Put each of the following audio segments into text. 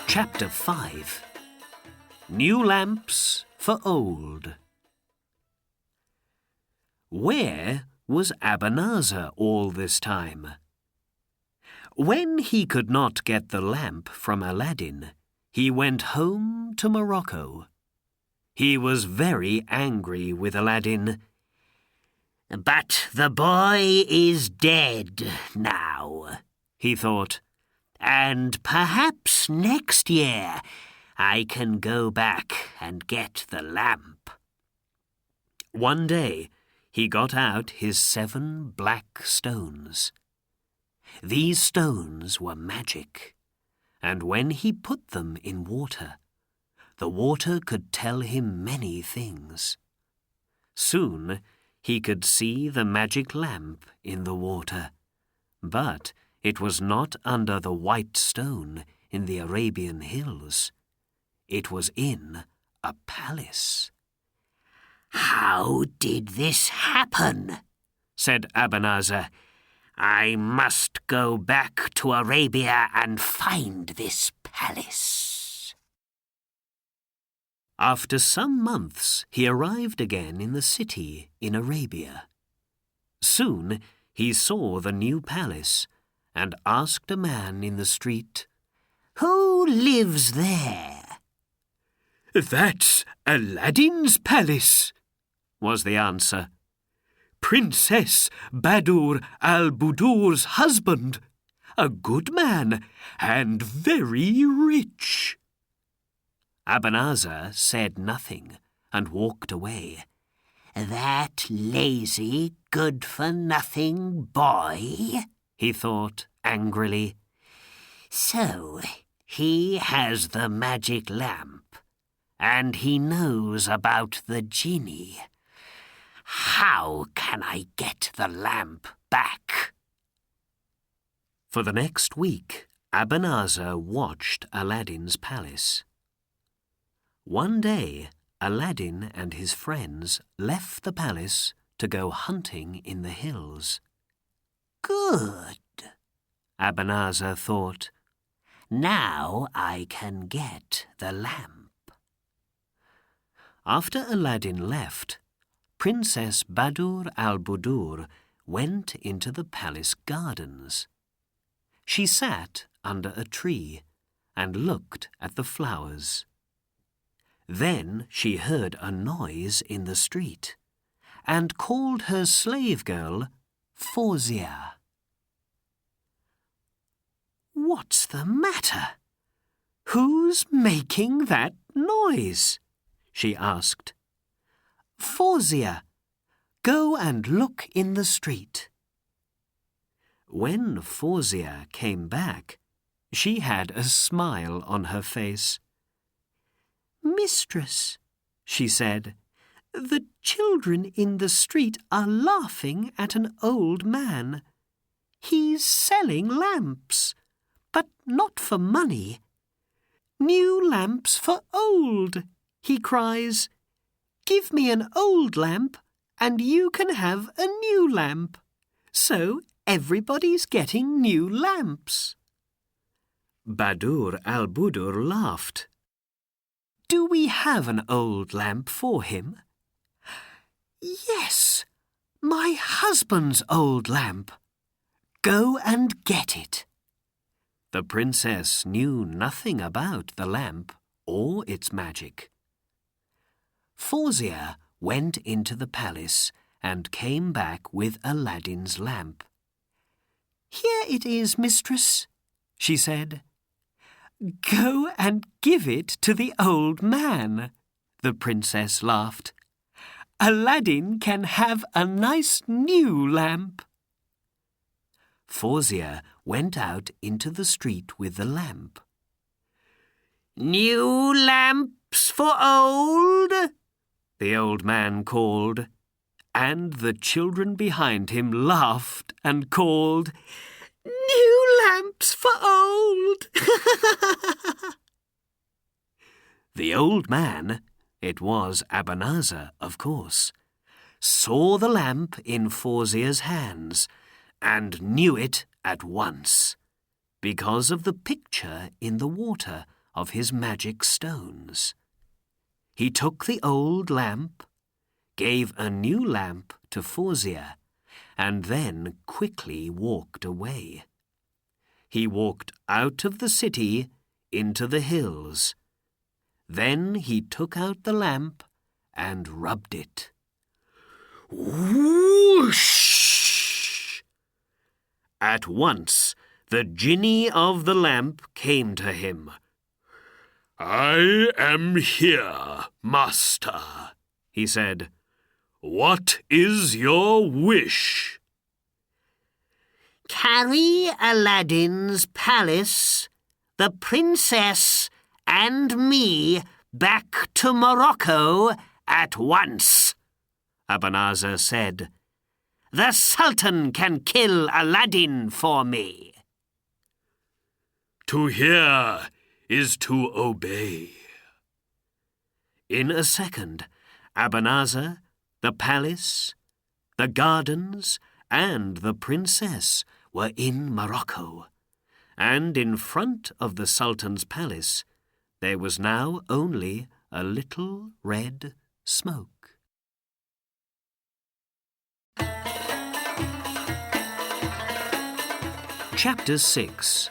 Chapter 5. New Lamps for Old. Where was Abanazar all this time? When he could not get the lamp from Aladdin, he went home to Morocco. He was very angry with Aladdin. "But the boy is dead now," he thought, "and perhaps next year I can go back and get the lamp." One day he got out his 7 black stones. These stones were magic, and when he put them in water, the water could tell him many things. Soon he could see the magic lamp in the water, but it was not under the white stone in the Arabian hills. It was in a palace. "How did this happen?" said Abanazar. "I must go back to Arabia and find this palace." After some months, he arrived again in the city in Arabia. Soon he saw the new palace and asked a man in the street, "Who lives there?" "That's Aladdin's palace," was the answer. "Princess Badur al-Budur's husband, a good man and very rich." Abanazar said nothing and walked away. "That lazy, good-for-nothing boy," he thought angrily. "So he has the magic lamp, and he knows about the genie. How can I get the lamp back?" For the next week, Abanazar watched Aladdin's palace. One day, Aladdin and his friends left the palace to go hunting in the hills. "Good," Abanazar thought. "Now I can get the lamp." After Aladdin left, Princess Badur al-Budur went into the palace gardens. She sat under a tree and looked at the flowers. Then she heard a noise in the street and called her slave girl Fawzia. "What's the matter? Who's making that noise?" she asked. "Fawzia, go and look in the street." When Fawzia came back, she had a smile on her face. "Mistress," she said, "the children in the street are laughing at an old man. He's selling lamps, but not for money. 'New lamps for old,' he cries. 'Give me an old lamp and you can have a new lamp.' So everybody's getting new lamps." Badur al-Budur laughed. "Do we have an old lamp for him?" "Yes, my husband's old lamp. Go and get it." The princess knew nothing about the lamp or its magic. Fawzia went into the palace and came back with Aladdin's lamp. "Here it is, mistress," she said. "Go and give it to the old man," the princess laughed. "Aladdin can have a nice new lamp." Fawzia went out into the street with the lamp. "New lamps for old?" the old man called, and the children behind him laughed and called, "New lamps for old!" The old man, it was Abanazar, of course, saw the lamp in Fawzia's hands and knew it at once, because of the picture in the water of his magic stones. He took the old lamp, gave a new lamp to Fawzia, and then quickly walked away. He walked out of the city into the hills. Then he took out the lamp and rubbed it. Whoosh! At once the genie of the lamp came to him. "I am here, master," he said. "What is your wish?" "Carry Aladdin's palace, the princess, and me back to Morocco at once," Abanazar said. "The Sultan can kill Aladdin for me." To hear is to obey. In a second, Abanazar, the palace, the gardens, and the princess were in Morocco, and in front of the Sultan's palace there was now only a little red smoke. Chapter 6.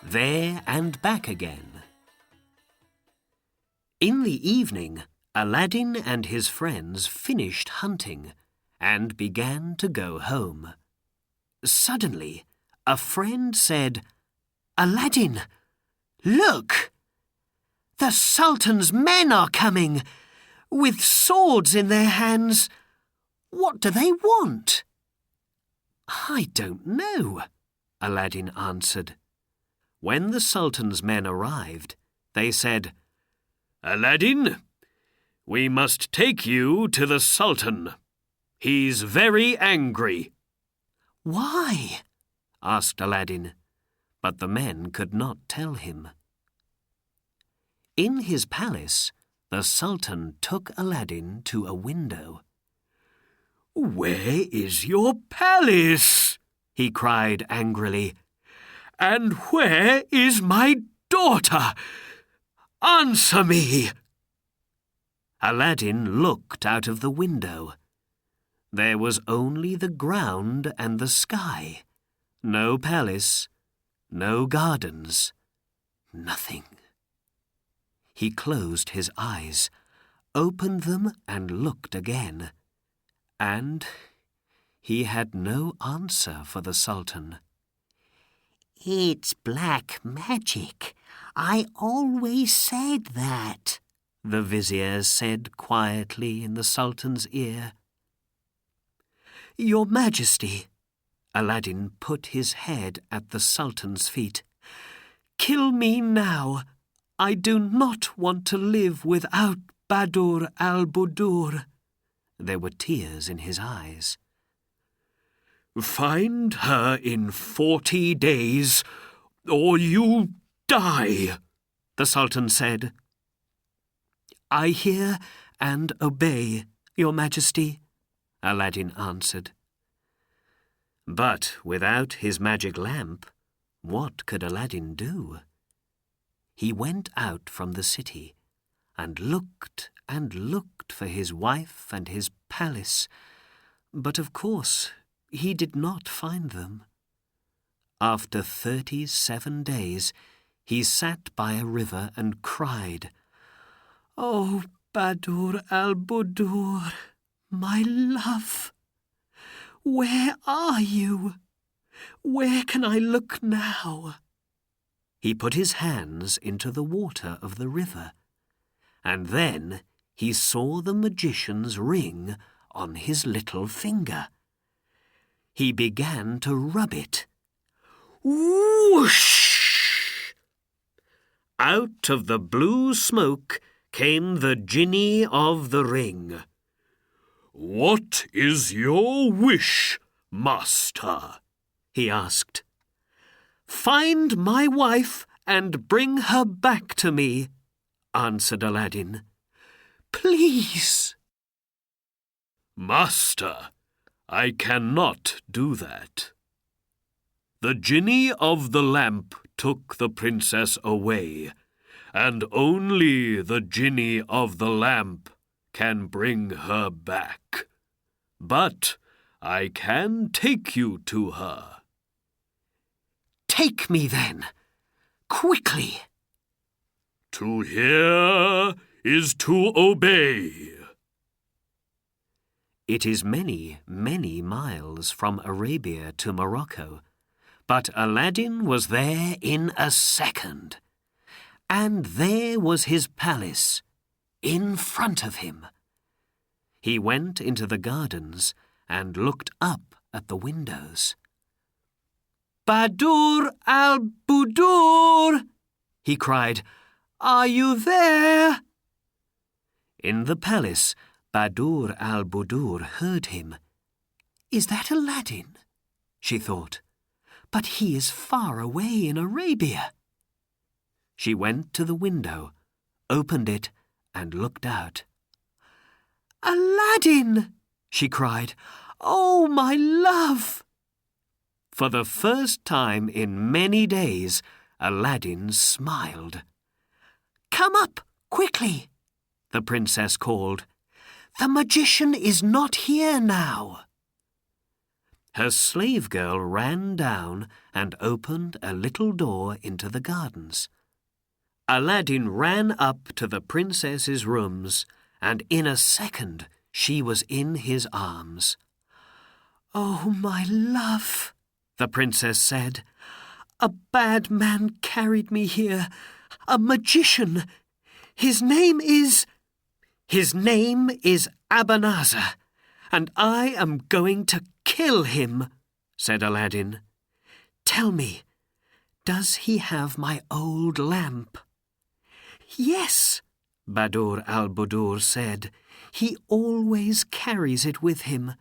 There and Back Again. In the evening, Aladdin and his friends finished hunting and began to go home. Suddenly, a friend said, "Aladdin, look! The Sultan's men are coming, with swords in their hands. What do they want?" "I don't know," Aladdin answered. When the Sultan's men arrived, they said, "Aladdin, we must take you to the Sultan. He's very angry." "Why?" asked Aladdin, but the men could not tell him. In his palace, the Sultan took Aladdin to a window. "Where is your palace?" he cried angrily. "And where is my daughter? Answer me!" Aladdin looked out of the window. There was only the ground and the sky. No palace, no gardens, nothing. He closed his eyes, opened them and looked again. And he had no answer for the Sultan. "It's black magic. I always said that," the vizier said quietly in the Sultan's ear. "Your Majesty," Aladdin put his head at the Sultan's feet, "kill me now. I do not want to live without Badur al-Budur." There were tears in his eyes. "Find her in 40 days, or you die," the Sultan said. "I hear and obey, Your Majesty," Aladdin answered. But without his magic lamp, what could Aladdin do? He went out from the city and looked for his wife and his palace, but of course he did not find them. After 37 days, he sat by a river and cried, "Oh, Badur al-Budur, my love, where are you? Where can I look now?" He put his hands into the water of the river, and then he saw the magician's ring on his little finger. He began to rub it. Whoosh! Out of the blue smoke came the genie of the ring. "What is your wish, master?" he asked. "Find my wife and bring her back to me," answered Aladdin. "Please." "Master, I cannot do that. The genie of the lamp took the princess away, and only the genie of the lamp can bring her back. But I can take you to her." "Take me then, quickly." "To hear is to obey." It is many, many miles from Arabia to Morocco, but Aladdin was there in a second. And there was his palace, in front of him. He went into the gardens and looked up at the windows. "Badur al-Budur!" he cried. "Are you there?" In the palace, Badur al-Budur heard him. "Is that Aladdin?" she thought. "But he is far away in Arabia." She went to the window, opened it, and looked out. "Aladdin!" she cried. "Oh, my love!" For the first time in many days, Aladdin smiled. "Come up, quickly," the princess called. "The magician is not here now." Her slave girl ran down and opened a little door into the gardens. Aladdin ran up to the princess's rooms, and in a second she was in his arms. "Oh, my love," the princess said. "A bad man carried me here, a magician. His name is Abanazar, and I am going to kill him," said Aladdin. "Tell me, does he have my old lamp?" "Yes," Badur al-Budur said. "He always carries it with him.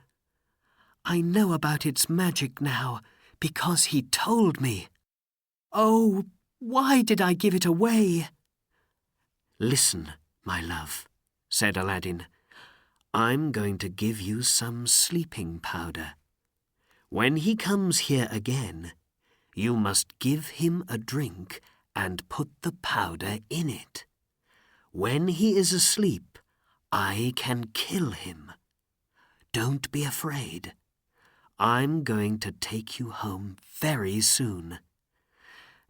I know about its magic now, because he told me. Oh, why did I give it away?" "Listen, my love," said Aladdin. "I'm going to give you some sleeping powder. When he comes here again, you must give him a drink and put the powder in it. When he is asleep, I can kill him. Don't be afraid. I'm going to take you home very soon.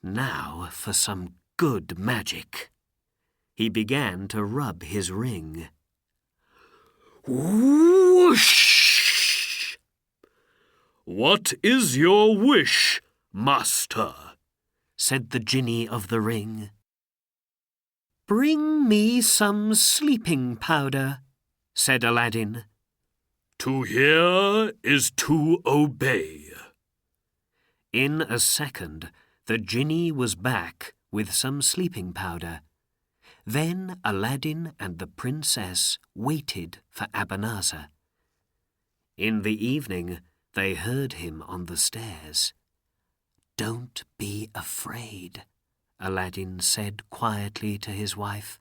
Now for some good magic." He began to rub his ring. Whoosh! "What is your wish, master?" said the genie of the ring. "Bring me some sleeping powder," said Aladdin. "To hear is to obey." In a second, the genie was back with some sleeping powder. Then Aladdin and the princess waited for Abanazar. In the evening, they heard him on the stairs. "Don't be afraid," Aladdin said quietly to his wife.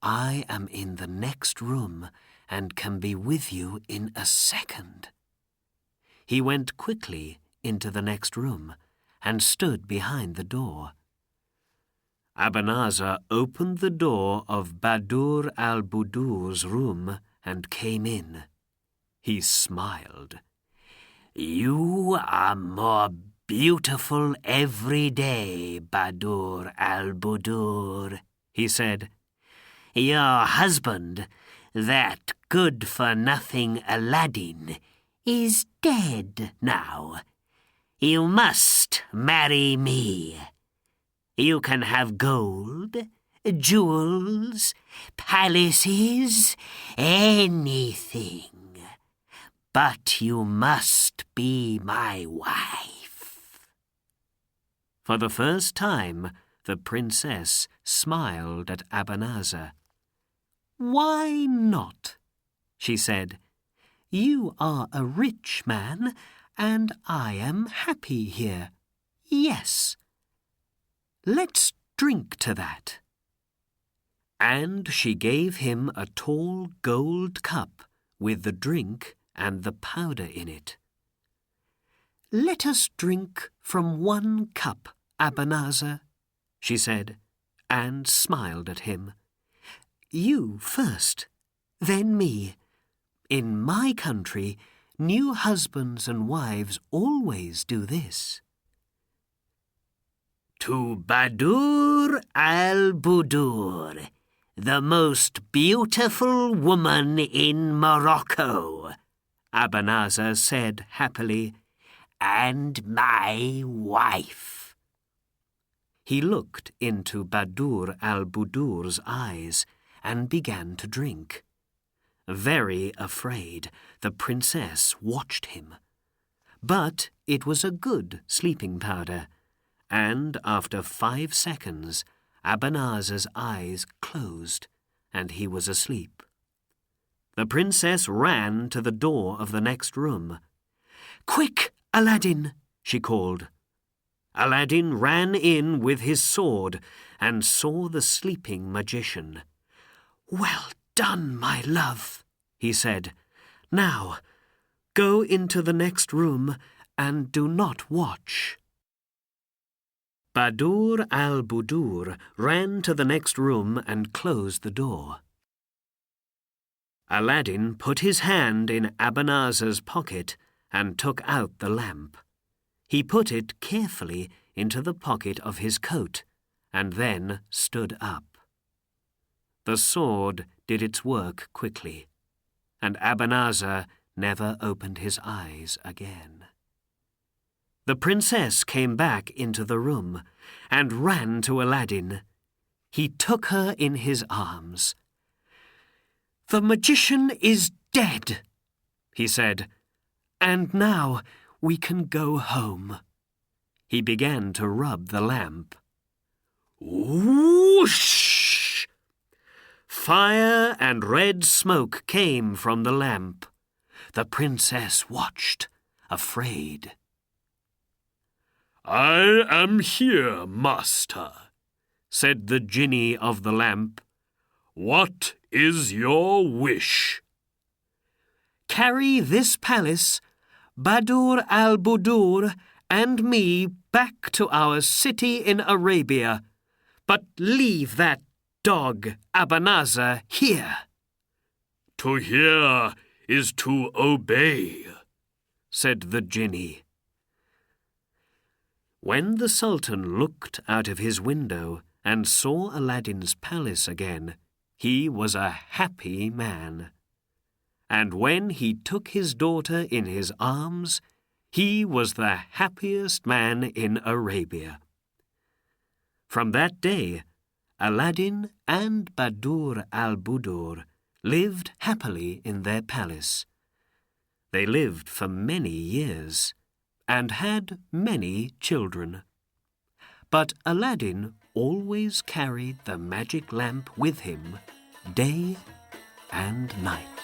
"I am in the next room and can be with you in a second." He went quickly into the next room and stood behind the door. Abanazar opened the door of Badur al-Budur's room and came in. He smiled. "You are more beautiful every day, Badur al-Budur," he said. "Your husband, that good-for-nothing Aladdin, is dead now. You must marry me. You can have gold, jewels, palaces, anything. But you must be my wife." For the first time, the princess smiled at Abanazar. "Why not?" she said. "You are a rich man, and I am happy here. Yes. Let's drink to that." And she gave him a tall gold cup with the drink and the powder in it. "Let us drink from one cup, Abanazar," she said, and smiled at him. "You first, then me. In my country, new husbands and wives always do this." "To Badur al-Budur, the most beautiful woman in Morocco," Abanazar said happily, "and my wife." He looked into Badur al-Budur's eyes and began to drink. Very afraid, the princess watched him. But it was a good sleeping powder, and after 5 seconds, Abanazar's eyes closed, and he was asleep. The princess ran to the door of the next room. "Quick, Aladdin!" she called. Aladdin ran in with his sword and saw the sleeping magician. "Well done, my love," he said. "Now, go into the next room and do not watch." Badur al-Budur ran to the next room and closed the door. Aladdin put his hand in Abanazar's pocket and took out the lamp. He put it carefully into the pocket of his coat and then stood up. The sword did its work quickly, and Abanazar never opened his eyes again. The princess came back into the room and ran to Aladdin. He took her in his arms. "The magician is dead," he said, "and now we can go home." He began to rub the lamp. Whoosh! Fire and red smoke came from the lamp. The princess watched, afraid. "I am here, master," said the genie of the lamp. "What is your wish?" "Carry this palace, Badur al-Budur, and me back to our city in Arabia, but leave that dog Abanazar here." "To hear is to obey," said the genie. When the Sultan looked out of his window and saw Aladdin's palace again, he was a happy man. And when he took his daughter in his arms, he was the happiest man in Arabia. From that day, Aladdin and Badur al-Budur lived happily in their palace. They lived for many years and had many children. But Aladdin always carried the magic lamp with him day and night.